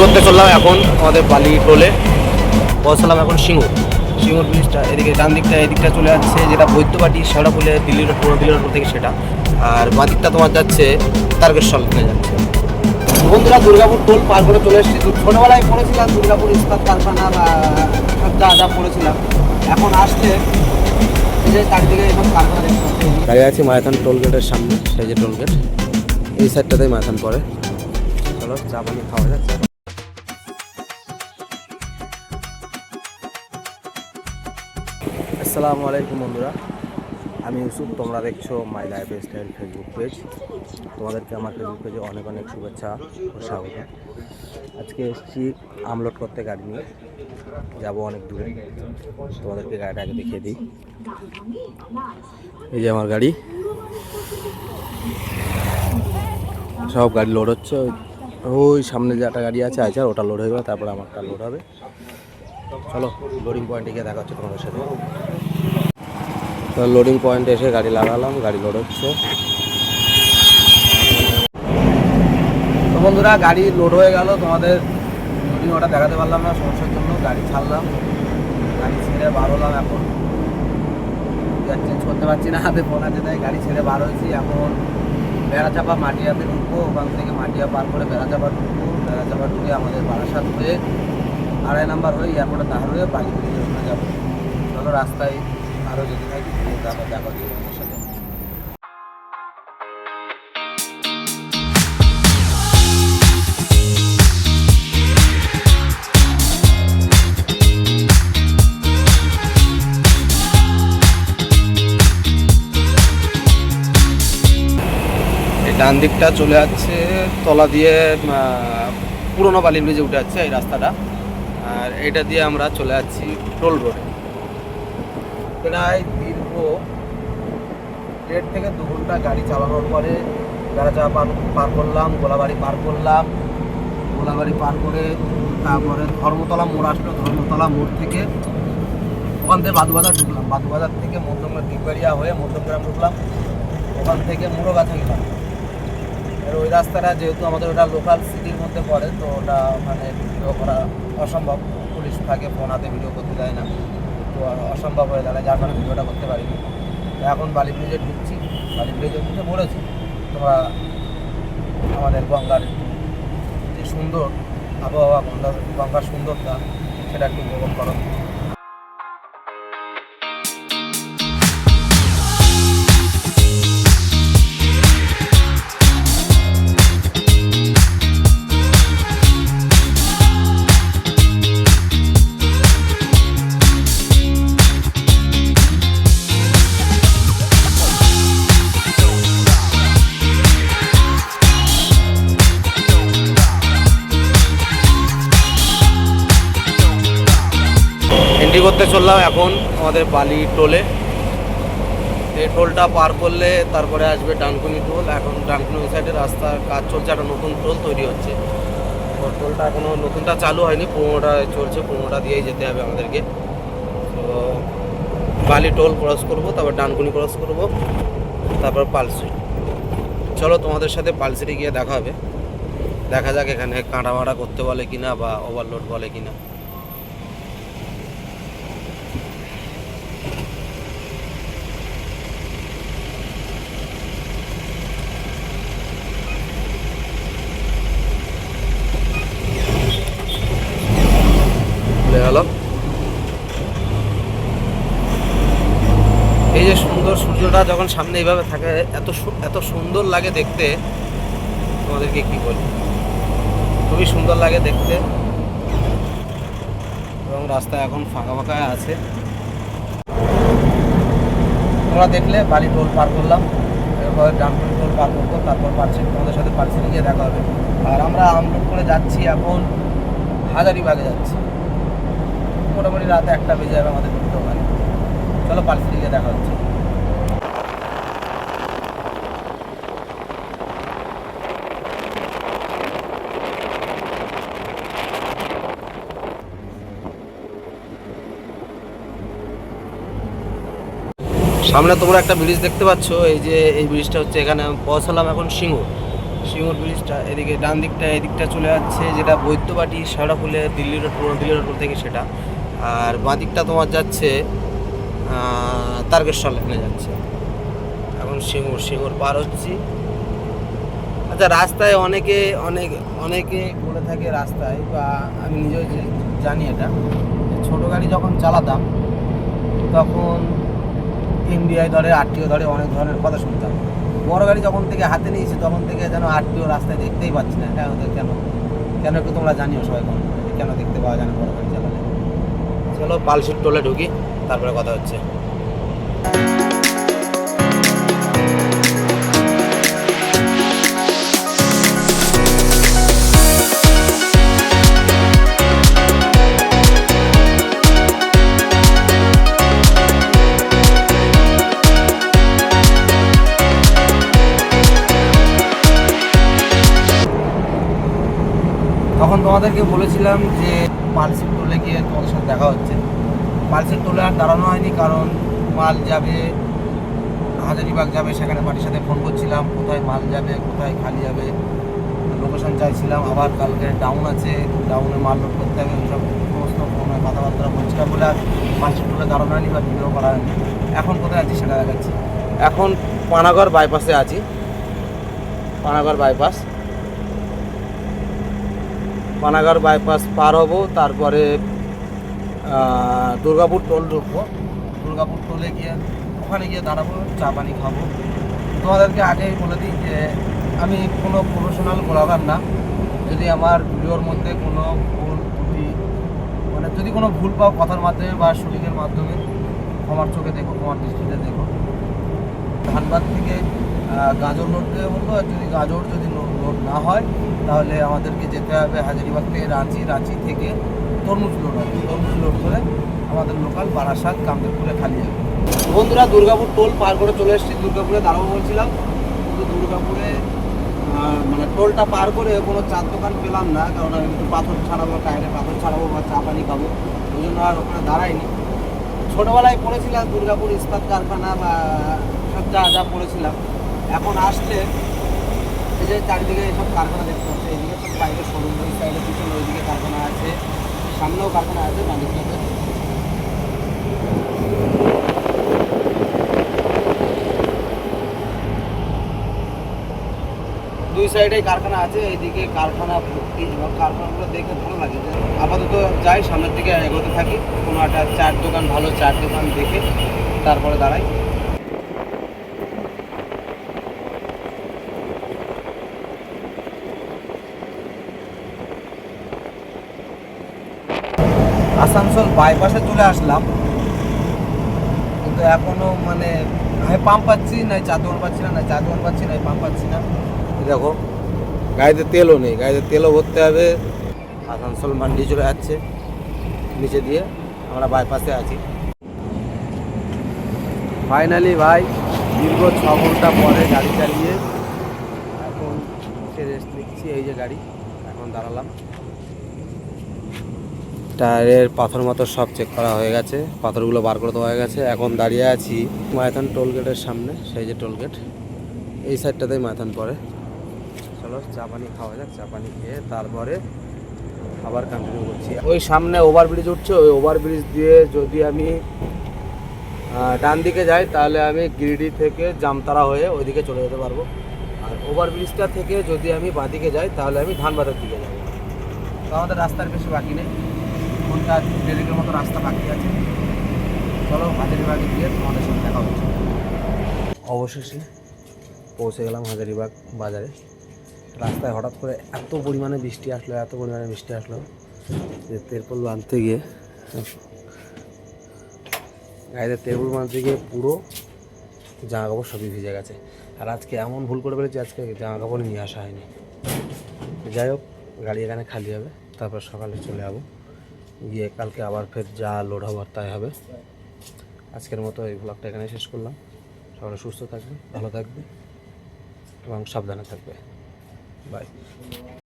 করতে চললাম এখন আমাদের বালি টোলে পৌঁছালাম এখন সিঙ্গুর ব্রিজটা এদিকে ডান দিকটা এদিকটা চলে যাচ্ছে যেটা বৈদ্যবাটি শেওড়াফুলি দিল্লি রোড পুরো দিল্লি রোড থেকে সেটা, আর বাঁ দিকটা তোমার যাচ্ছে তারকেশ্বর নিয়ে যাচ্ছে। বন্ধুরা দুর্গাপুর টোল পার করে চলে এসেছি। ছোটোবেলায় পড়েছিলাম দুর্গাপুর ইস্পাত কারখানা বা সব যা যা পড়েছিলাম, এখন আসছে যে চারিদিকে এখন কারখানা দেখতে পাচ্ছি। দাঁড়িয়ে আছি মায়াথান টোল গেটের সামনে, সেই যে টোল গেট এই সাইডটাতেই মায়াথান পড়ে। চলো চা পানি খাওয়া যাচ্ছে। আসসালামু আলাইকুম বন্ধুরা, আমি ইউসুফ, তোমরা দেখছো my life style Facebook page. তোমাদেরকে আমার ফেসবুক পেজে অনেক অনেক শুভেচ্ছা ও স্বাগত। আজকে এসেছি আমলোড করতে গাড়ি নিয়ে, যাবো অনেক দূরে। তোমাদেরকে গাড়িটা আগে দেখিয়ে দিই। এই যে আমার গাড়ি, সব গাড়ি লোড হচ্ছে। ওই সামনে যে একটা গাড়ি আছে আইচার, ওটা লোড হয়ে গেলো, তারপরে আমারটা লোড হবে। চলো লোডিং পয়েন্টে গিয়ে দেখা হচ্ছে তোমাদের সাথে। তো লোডিং পয়েন্টে এসে গাড়ি লাগালাম, গাড়ি লোড হচ্ছে। তো বন্ধুরা গাড়ি লোড হয়ে গেল, তোমাদের লোডিং ওটা দেখাতে পারলাম না সমস্যার জন্য। গাড়ি ছাড়লাম, গাড়ি ছেড়ে বার হলাম। এখন গিয়ার চেঞ্জ করতে পারছি না, হাতে ফোন আছে, তাই গাড়ি ছেড়ে বার হয়েছি। এখন বেড়াচাপা মাটিয়াতে ঢুকবো, ওখান থেকে মাটিয়া পার করে বেড়াচাপা ঢুকবো। বেড়াচাপা ঢুকে আমাদের বারাসাত হয়ে 2.5 নাম্বার হয়ে এয়ারপোর্টে দাঁড় হয়ে বালি ব্রিজে ওখানে যাবো। চলো রাস্তায় আরও যেতে থাকি, তারপর দেখা হচ্ছে তোমাদের সাথে। ডান দিকটা চলে যাচ্ছে তলা দিয়ে পুরোনো বালি ব্রিজে উঠে যাচ্ছে এই রাস্তাটা, আর এটা দিয়ে আমরা চলে যাচ্ছি টোল রোডে। প্রায় দীর্ঘ 1.5 থেকে 2 ঘন্টা গাড়ি চালানোর পরে বেড়াচাপা পার করলাম, গোলাবাড়ি পার করলাম। গোলাবাড়ি পার করে তারপরে ধর্মতলা মোড় আসলো। ধর্মতলা মোড় থেকে ওখান থেকে বাদুবাজার ঢুকলাম। বাদুবাজার থেকে মধ্যমগ্রাম দিকবাড়িয়া হয়ে মধ্যমগ্রাম ঢুকলাম। ওখান থেকে মুড়োগাছা গেলাম। আর ওই রাস্তাটা যেহেতু আমাদের ওটা লোকাল সিটির মধ্যে পড়ে, তো ওটা ওখানে ভিডিও করা অসম্ভব। পুলিশ থাকে, ফোন হাতে ভিডিও করতে দেয় না, তো অসম্ভব হয়ে দাঁড়ায়, যার কারণে ভিডিওটা করতে পারিনি। এখন বালি ব্রিজে ঢুকছি, বালি ব্রিজে ঢুকে পড়েছি। তোমরা আমাদের গঙ্গার যে সুন্দর আবহাওয়া, গঙ্গার সুন্দরতা, সেটা একটু উপভোগ করো। এন্ট্রি করতে চললাম এখন আমাদের বালি টোলে। এই টোলটা পার করলে তারপরে আসবে ডানকুনি টোল। এখন ডানকুনি সাইডে রাস্তার কাজ চলছে, একটা নতুন টোল তৈরি হচ্ছে। টোলটা এখনও নতুনটা চালু হয়নি, পুরোনোটা চলছে, পুরোনোটা দিয়েই যেতে হবে আমাদেরকে। তো বালি টোল ক্রস করবো, তারপর ডানকুনি ক্রস করবো, তারপর পালসি। চলো তোমাদের সাথে পালসিটি গিয়ে দেখা হবে। দেখা যাক এখানে কাঁটা মাটা করতে বলে কিনা বা ওভারলোড বলে কিনা। হলো এই যে সুন্দর সূর্যটা যখন সামনে এইভাবে থাকে, এত সুন্দর লাগে দেখতে। তোমাদেরকে কি বলি, খুবই সুন্দর লাগে দেখতে। এবং রাস্তা এখন ফাঁকা ফাঁকা আছে। তোমরা দেখলে বালি টোল পার করলাম, এরপর ডানকুনি টোল পার করবো, তারপর পালসিট, তোমাদের সাথে পালসিটে গিয়ে দেখা হবে। আর আমরা আমলোড করে যাচ্ছি এখন হাজারিবাগে যাচ্ছি। মোটামুটি রাতে 1টা বেজে যাবে আমাদের ঢুকতে ওখানে। চলো পালসিটে গিয়ে দেখা হচ্ছে। সামনে তোমরা একটা ব্রিজ দেখতে পাচ্ছ, এই যে এই ব্রিজটা হচ্ছে, এখানে পৌঁছালাম এখন সিঙ্গুর ব্রিজটা এদিকে ডান দিকটা এদিকটা চলে যাচ্ছে, যেটা বৈদ্যবাটি শেওড়াফুলে দিল্লি রোড থেকে সেটা। আর বাঁ দিকটা তোমার যাচ্ছে তারকেশ্বর লাইনে যাচ্ছে। এখন সিঙ্গুর পার হচ্ছি। আচ্ছা, রাস্তায় অনেকে বলে থাকে রাস্তায়, বা আমি নিজেও জানি এটা, ছোটো গাড়ি যখন চালাতাম তখন ইন্ডিয়ায় ধরে, আরটিও ধরে, অনেক ধরনের কথা শুনতাম। বড় গাড়ি যখন থেকে হাতে নিয়েছি তখন থেকে যেন আরটিও রাস্তায় দেখতেই পাচ্ছি না। এটা ওদের কেন একটু তোমরা জানিও সবাই কেন দেখতে পাওয়া যায় না বড় গাড়ি চালালে। চলো পালশিট টোলে ঢুকি, তারপরে কথা হচ্ছে। তখন তোমাদেরকে বলেছিলাম যে পালশিট টোলে গিয়ে তোমাদের সাথে দেখা হচ্ছে। পালশিট টোলে আর দাঁড়ানো হয়নি, কারণ মাল যাবে হাজারিবাগ যাবে, সেখানে পার্টির সাথে ফোন করছিলাম কোথায় মাল যাবে, কোথায় খালি যাবে, লোকেশন চাইছিলাম। আবার কালকে ডাউন আছে, ডাউনে মাল লোড করতে হবে, ওইসব সমস্ত ফোনে কথাবার্তা বলছিলাম বলে আর পালশিট টোলে দাঁড়ানো হয়নি বা ভিডিও করা হয়নি। এখন কোথায় আছি সেটা দেখাচ্ছি। এখন পানাগড় বাইপাসে আছি, পানাগড় বাইপাস পার হব, তারপরে দুর্গাপুর টোল ঢুকবো। দুর্গাপুর টোলে গিয়ে ওখানে গিয়ে দাঁড়াবো, চা পানি খাবো। তোমাদেরকে আগেই বলে দিই যে আমি কোনো প্রফেশনাল ব্লগার না। যদি আমার ভিডিওর মধ্যে কোনো ভুল ত্রুটি, মানে যদি কোনো ভুল পাও কথার মাধ্যমে বা শুটিংয়ের মাধ্যমে, ক্ষমার চোখে দেখো, ক্ষমার দৃষ্টিতে দেখো। ধানবাদ থেকে গাজর লোড দেবে বলবো, আর যদি গাজর লোড না হয় তাহলে আমাদেরকে যেতে হবে হাজারিবাগ থেকে রাঁচি থেকে তরমুজ লোড হবে। তরমুজ লোড করে আমাদের লোকাল বারাসাত কামদেবপুরে খালি যাবে। বন্ধুরা, দুর্গাপুর টোল পার করে চলে এসেছি। দুর্গাপুরে দাঁড়াবো বলছিলাম, কিন্তু দুর্গাপুরে মানে টোলটা পার করে কোনো চার দোকান পেলাম না, কারণ আমি একটু পাথর ছাড়াবো, টায়ারে পাথর ছাড়াবো বা চা পানি খাবো, ওই জন্য আর ওখানে দাঁড়াইনি। ছোটোবেলায় পড়েছিলাম দুর্গাপুর ইস্পাত কারখানা বা সব যা পড়েছিলাম। এখন আসলে এই যে চারিদিকে এইসব কারখানা দেখতে পাচ্ছে, এইদিকে সব বাইরের শোরুম, ওই সাইডে পিছনে ওইদিকে কারখানা আছে, সামনেও কারখানা আছে, বাঁদিকটাতে। দুই সাইডে কারখানা আছে, এইদিকে কারখানা ভর্তি, এবং কারখানাগুলো দেখে ভালো লাগে। যে আপাতত যাই, সামনের দিকে এগোতে থাকি, কোনো একটা চার দোকান, ভালো চার দোকান দেখে তারপরে দাঁড়াই। আসানসোল বাইপাসে চলে আসলাম, কিন্তু এখনও মানে আমি পাম্প পাচ্ছি না, চা দোকান পাচ্ছি না, চা দোকান পাচ্ছি না, পাম্প পাচ্ছি না। দেখো গাড়িতে তেলও নেই, গাড়িতে তেলও ভরতে হবে। আসানসোল মান্ডি চলে যাচ্ছে নিচে দিয়ে, আমরা বাইপাসে আছি। ফাইনালি ভাই, দীর্ঘ 6 ঘন্টা পরে গাড়ি চালিয়ে এখন সে রেস্ট নিচ্ছি। এই যে গাড়ি, এখন দাঁড়ালাম। টায়ারের পাথর সব চেক করা হয়ে গেছে, পাথরগুলো বার করে দেওয়া হয়ে গেছে। এখন দাঁড়িয়ে আছি মাইথন টোল গেটের সামনে, সেই যে টোল গেট, এই সাইডটাতেই মাইথন পড়ে। চলো চা পানি খাওয়া যাক, চা পানি খেয়ে তারপরে আবার কন্টিনিউ করছি। ওই সামনে ওভারব্রিজ উঠছে, ওই ওভারব্রিজ দিয়ে যদি আমি ডান দিকে যাই তাহলে আমি গিরিডি থেকে জামতারা হয়ে ওইদিকে চলে যেতে পারবো। আর ওভারব্রিজটা থেকে যদি আমি বাঁদিকে যাই তাহলে আমি ধানবাদের দিকে যাবো। তো আমাদের রাস্তার বেশি বাকি নেই, ঘন্টা 1.5 মতো রাস্তা বাকি আছে। চলো হাজারিবাগে গিয়ে তোমাদের সাথে দেখা হচ্ছে। অবশেষে পৌঁছে গেলাম হাজারিবাগ বাজারে। রাস্তায় হঠাৎ করে এত পরিমাণে বৃষ্টি আসলো যে তেরপল বাঁধতে গিয়ে, গাড়িতে তেরপল বাঁধতে গিয়ে পুরো জামা কাপড় সবই ভিজে গেছে। আর আজকে এমন ভুল করে ফেলেছি, আজকে জামা কাপড় নিয়ে আসা হয়নি। যাই হোক, গাড়ি এখানে খালি হবে, তারপর সকালে চলে যাবো, গিয়ে কালকে আবার ফের যা লোড হবার তাই হবে। আজকের মতো এই ব্লগটা এখানে শেষ করলাম। সবাই সুস্থ থাকবে, ভালো থাকবে এবং সাবধানে থাকবে। বাই।